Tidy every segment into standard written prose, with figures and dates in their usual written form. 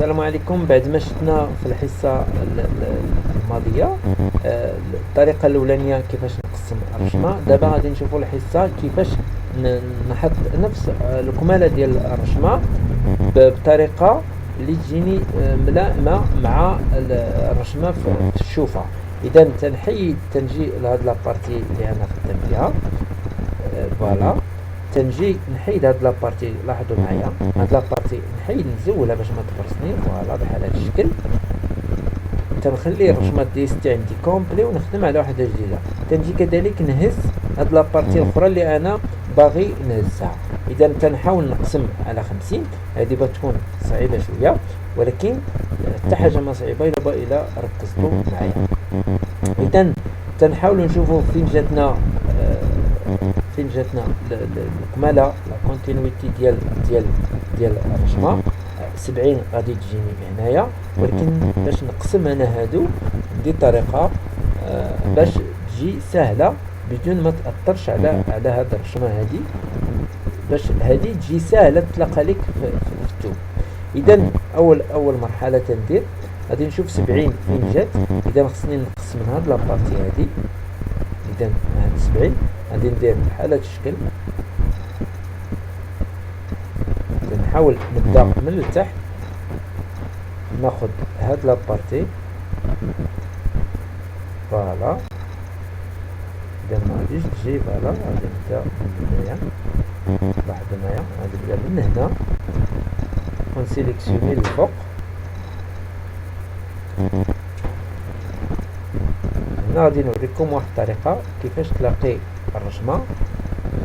السلام عليكم. بعد ما شفنا في الحصة الماضية الطريقة الأولانية كيفاش نقسم الرشمة، دابا غادي نشوفوا الحصة كيفاش نحط نفس الكمالة ديال الرشمة بطريقة اللي تجيني ملائمة مع الرشمة في الشوفة. إذا تنجي لهاد لابارتي اللي أنا خدام فيها، فوالا تنجي نحيد هاد لابارتي. لاحظوا معايا هاد لابارتي نحيد نزولها باش ما تبرسني، فوالا بحال هاد الشكل. تنخلي الرشمات ديالي عندي كومبلي ونخدم على واحدة جديدة. تنجي كذلك نهز هاد لابارتي الاخرى اللي انا باغي نهزها. اذا تنحاول نقسم على 50. هذه بتكون صعيبة شوية، ولكن حتى حاجة ما صعيبة الا ركزتوا معايا. اذا تنحاولوا نشوفوا فين جاتنا الكمالة لا كونتينيتي ديال الرشمة. 70 غادي تجيني هنايا، ولكن باش نقسم انا هادو ندير طريقة باش تجي سهلة بدون ما تأثرش على هاد الرشمة هادي، باش هادي تجي سهلة تلقى لك في التوب. اذا اول مرحلة تندير غادي نشوف 70 فين جات. اذا خصني نقسم من هاد لابارتي هادي. اذا هاد 70 غادي ندير بحال هاد الشكل. نحاول نبدا من التحت، ناخذ هاد لابارتي فوالا. اذا ما غاديش تجي فوالا، غادي نبدا من هنايا. لاحظوا معايا غادي نبدا من هنا ونسيليكسيوني الفوق. هنا غادي نوريكم واحد الطريقة كيفاش تلاقي الرشمة،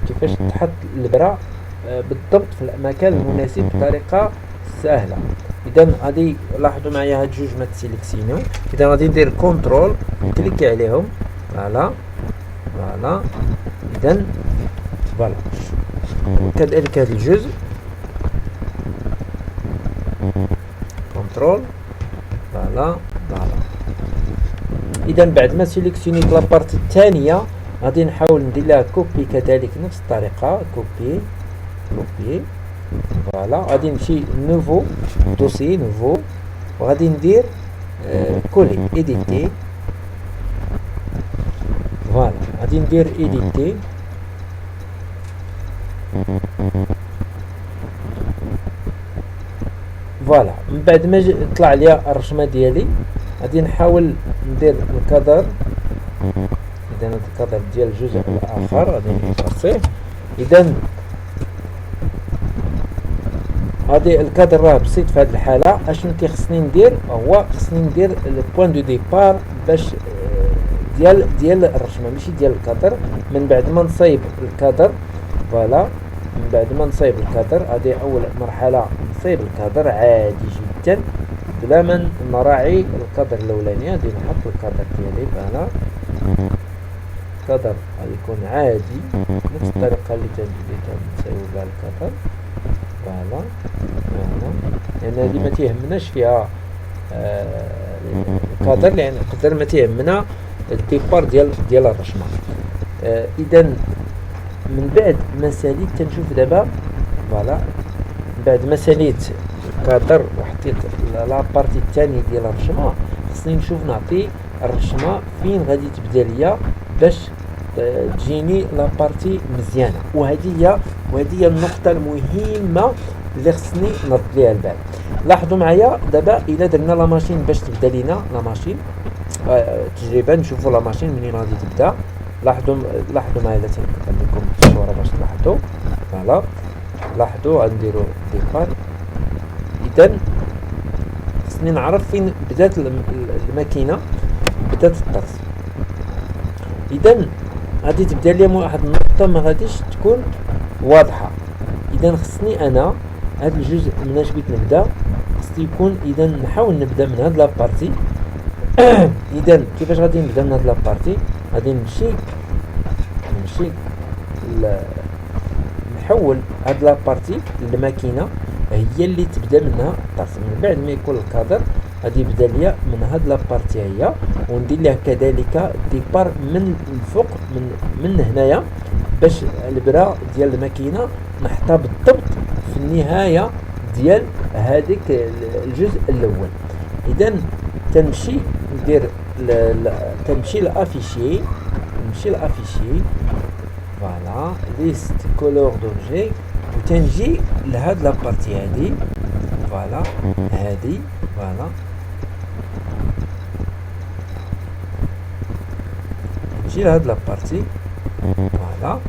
كيفاش تحط البرا بالضبط في المكان المناسب بطريقة سهلة. اذا غادي لاحظوا معايا هاد جوج ما تسيليكسيونيو. اذا غادي ندير كنترول نكليكي عليهم فوالا. اذا فوالا كذلك هاد الجزء كنترول فوالا. اذا بعد ما سيليكسيونيت لابارتي الثانية غادي نحاول ندير لها كوبي كذلك نفس الطريقة. كوبي فوالا. غادي نمشي نوفو دوسي نوفو، وغادي ندير كولي ايديتي فوالا. غادي ندير ايديتي فوالا. من بعد ما طلع ليا الرشمة ديالي غادي نحاول ندير الكادر. اذا هذا الكادر ديال الجزء الاخر غادي نفصيه. اذا هادي الكادر راه بسيط في هذه الحاله. اشنو كيخصني ندير؟ هو خصني ندير البوان دو ديبار باش ديال الرشمه ماشي ديال الكادر. من بعد ما نصايب الكادر فوالا، من بعد ما نصايب الكادر هذه اول مرحله. نصايب الكادر عادي جدا بلا ما نراعي الكادر الاولاني. غادي نحط الكادر ديالي فوالا. الكادر غادي يكون عادي نفس الطريقه اللي تنصايب بها الكادر فوالا. لان هذه ما تيهمناش فيها الكادر، لان الكادر ما تيهمنا الديبار ديال الرشمه. اذا من بعد ما ساليت تنشوف دابا فوالا. بعد ما ساليت الكادر وحطيت لابارتي الثانيه ديال الرشمه، خصني نشوف نعطي الرشمه فين غادي تبدا ليا باش تجيني لابارتي مزيانه. وهذه هي النقطه المهمه اللي خصني نرد ليها البال. لاحظوا معايا دابا الا درنا لا ماشين باش تبدا لينا لا ماشين تجربه. نشوفوا لا ماشين منين غادي تبدا. لاحظوا معايا لا تنكتب لكم الصوره باش تلاحظوا فوالا. لاحظوا غنديروا ديبار. اذا خصني نعرف فين بدات الماكينه، بدات الطرس. اذا غادي تبدا لي واحد النقطه ما غاديش تكون واضحه. اذا خصني انا هذا الجزء مناش بغيت نبدا خصني يكون. اذا نحاول نبدا من هاد لابارتي. اذا كيفاش غادي نبدا من هاد لابارتي؟ غادي نمشي نحول هاد لابارتي الماكينه هي اللي تبدا منها الطرس. من بعد ما يكون الكادر غادي يبدا ليا من هاد لابارتي هي، وندير لها كذلك ديبار من الفوق من هنايا باش البرا ديال الماكينه نحطها بالضبط في النهايه ديال هذيك الجزء الاول. اذا تنمشي ندير تنمشي لافيشي، نمشي لافيشي فوالا ليست كولور دوبجي، وتنجي لهاد لابارتي هادي فوالا، هادي فوالا نجي لهاد لابارتي فوالا.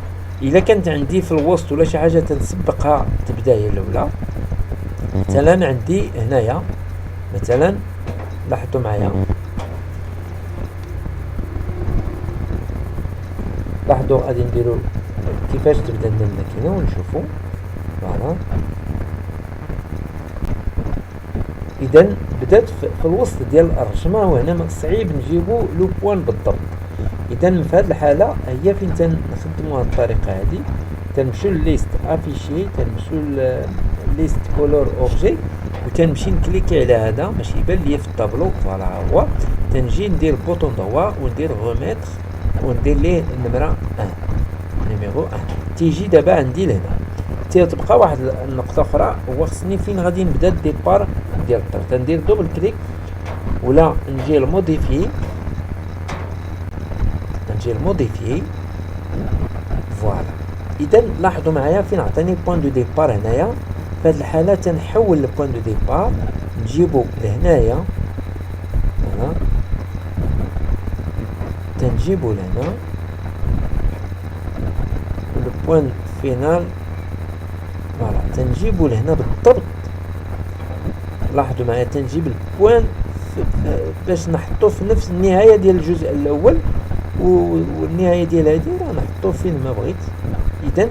الا كانت عندي في الوسط ولا شي حاجه تنسبقها تبدا هي الاولى. مثلا عندي هنايا مثلا لاحظوا معايا، لاحظوا غادي نديرو كيفاش تبدا لنا الماكينه ونشوفوا فوالا. اذا بدات في الوسط ديال الرشمه، وهنا صعيب نجيبو لو بوان بالضبط. اذا في هذه الحاله هي فين تنخدموا هذه الطريقه هذه، تنمشيو لليست افيشي، تنمشيو ليست كولور اوبجي، وتنمشي نكليكي على هذا باش يبان لي في الطابلو فوالا هو. تنجي ندير بوطون دوا وندير غوميتر وندير ليه النمره 1 نيميرو 1. تيجي دابا عندي لهنا تيتبقى واحد النقطه اخرى، هو خصني فين غادي نبدا الديبار ديال الطرف. تندير دوبل كليك ولا نجي لموديفي، نجي لموديفي فوالا. اذا لاحظوا معايا فين عطاني بوين دو ديبار هنايا. في هذه الحاله تنحول البوين دو ديبار نجيبو لهنايا فوالا، تنجيبو لهنا البوين فينال فوالا، تنجيبو لهنا بالضبط. لاحظوا معايا تنجيب البوين باش نحطو في نفس النهايه ديال الجزء الاول، والنهايه ديال هذه راه نحطو فين ما بغيت. اذا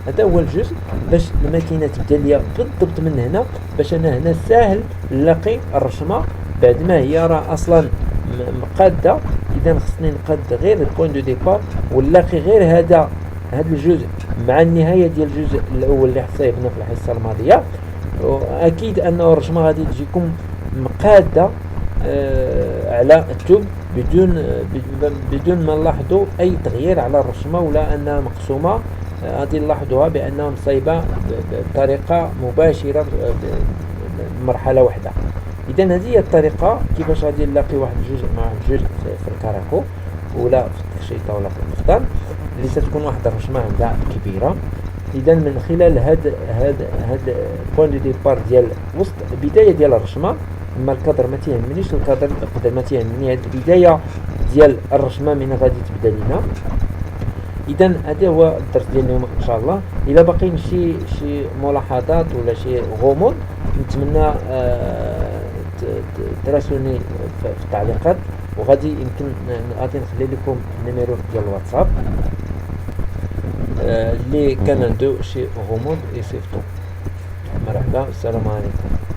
هذا هو الجزء باش الماكينه تبدا ليا بالضبط من هنا، باش انا هنا ساهل نلاقي الرشمه بعد ما هي راه اصلا مقاده. اذا خصني نقاد غير البوين دو ديبار ونلاقي غير هذا الجزء مع النهايه ديال الجزء الاول اللي حسبنا في الحصه الماضيه. واكيد انه الرشمه غادي تجيكم مقاده على التوب بدون ما نلاحظوا اي تغيير على الرشمه ولا انها مقسومه. غادي نلاحظوها بانها مصايبه بطريقه مباشره بمرحله واحده. اذا هذه هي الطريقه كيفاش غادي نلاقي واحد الجزء مع واحد الجزء في الكراكو ولا في التخشيطه ولا في المخطان اللي تتكون واحد الرشمه عندها كبيره. اذا من خلال هاد بوين دو ديبار ديال وسط البدايه ديال الرشمه، اما الكادر ما تيهمنيش، الكادر ما تيهمني هاد البدايه ديال الرشمه من غادي تبدا لينا. اذا هذا هو الدرس ديال اليوم ان شاء الله. الا باقيين شي ملاحظات ولا شي غموض نتمنى تراسلوني في التعليقات، وغادي يمكن غادي نخلي لكم النيميرو ديال الواتساب اللي كان عنده شي غموض يصيفطو. مرحبا، السلام عليكم.